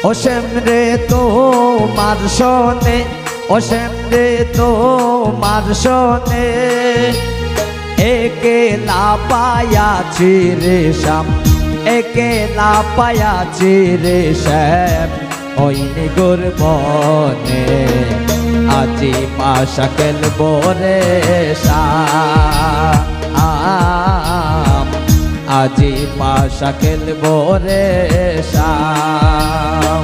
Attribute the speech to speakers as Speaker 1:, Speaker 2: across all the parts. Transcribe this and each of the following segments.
Speaker 1: ও শ্যাম রে তোমার শোনে, ও শ্যাম রে তোমার শোনে, একেলা পায়াছি রে শ্যাম, একেলা পায়াছি রে শ্যাম, ওই নিগুর বনে আজি পাশা খেলবো রে শ্যাম, আজি পাশা খেলবো রে শ্যাম।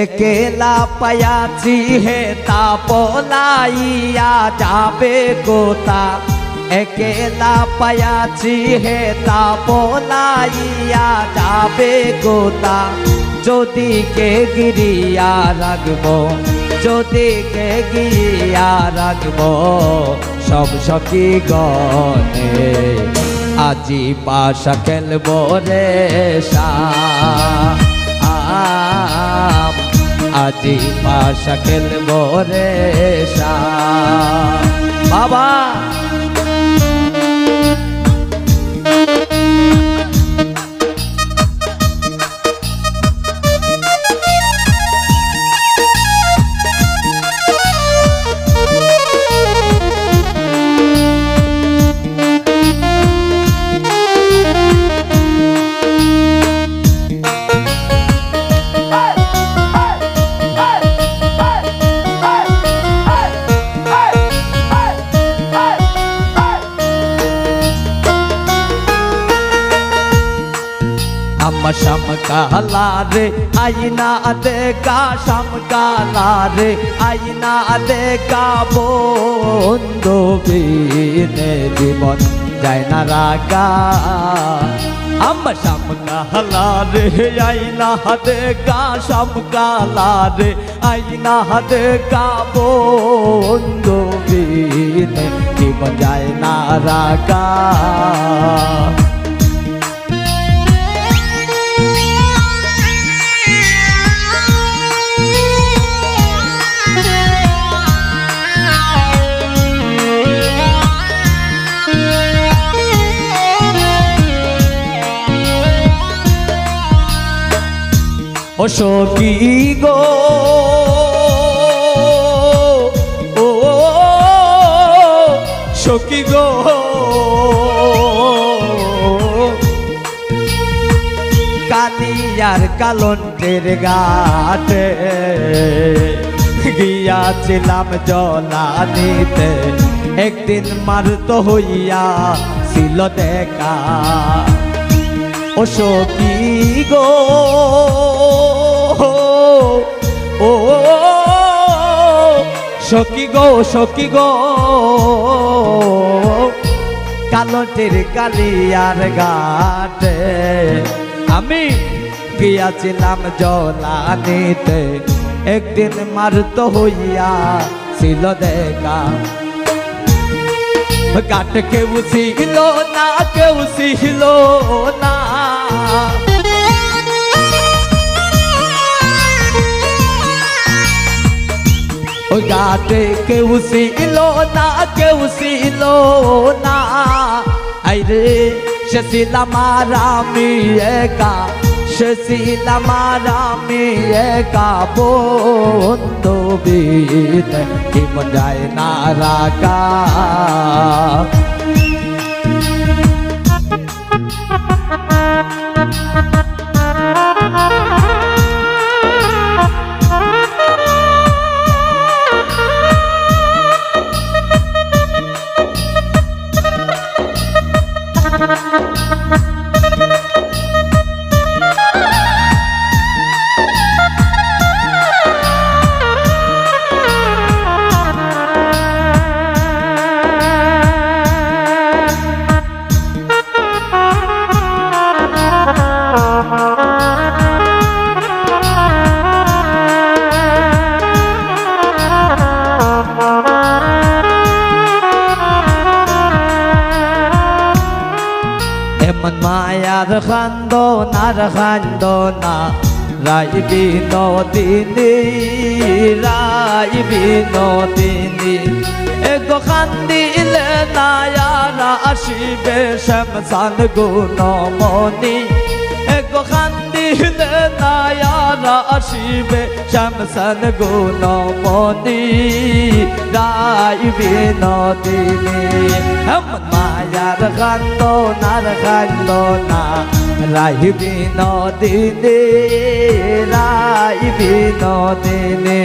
Speaker 1: একেলা পায়াছি হে তা পলাইয়া যাবে কোথা, একেলা পায়াছি হে তা পলাইয়া যাবে কোথা, যদি কে গিরিয়া রাখবো, যদি কে গিরিয়া রাখবো সব সখী গনে, আজি পাশা খেলবো রে শ্যাম, আজি পাশা খেলবো রে শ্যাম। বাবা শাম কালা রে আইনা দেখা, শাম কালা রে আইনা দেখা, বন্ধু বিনে জীবন যায় না রাগা। আমার শাম কালা রে আইনা দেখা, শাম কালা রে আইনা দেখা, বন্ধু বিনে জীবন যায় না রাগা। ও সখী গো ও সখী গো, কালিয়ার কালন্টের ঘাটে গিয়াছিলাম জলানিতে, একদিন মারুত হইয়া ছিল দেখা। ও সখী গো ও সখী গো, সখী গো, কালটের কালিয়ার ঘাটে আমি গিয়াছিলাম জলানিতে, একদিন মারুত হইয়া ছিল দেখা। ঘাট কেউ ছিল না, কেউ ছিল না, ওই ঘাটে কেউ ছিল না, কেউ ছিল না, আইরে সে ছিলাম আর আমি একা, সে ছিলাম আর আমি একা, বন্ধু বিনে জীবন যায় না রাগা। খান্দনা রাই বিনোদিনী রাই বিনোদিনী এগো খান্দিলে নায়ারা আসিবে শ্যামসান গুণমণি এগো খান্দিলে নায়ারা আসিবে শ্যামসান গুণমণি রাই বিনোদিনী মায়ার খান্দনা রাই বিনোদিনী রাই বিনোদিনী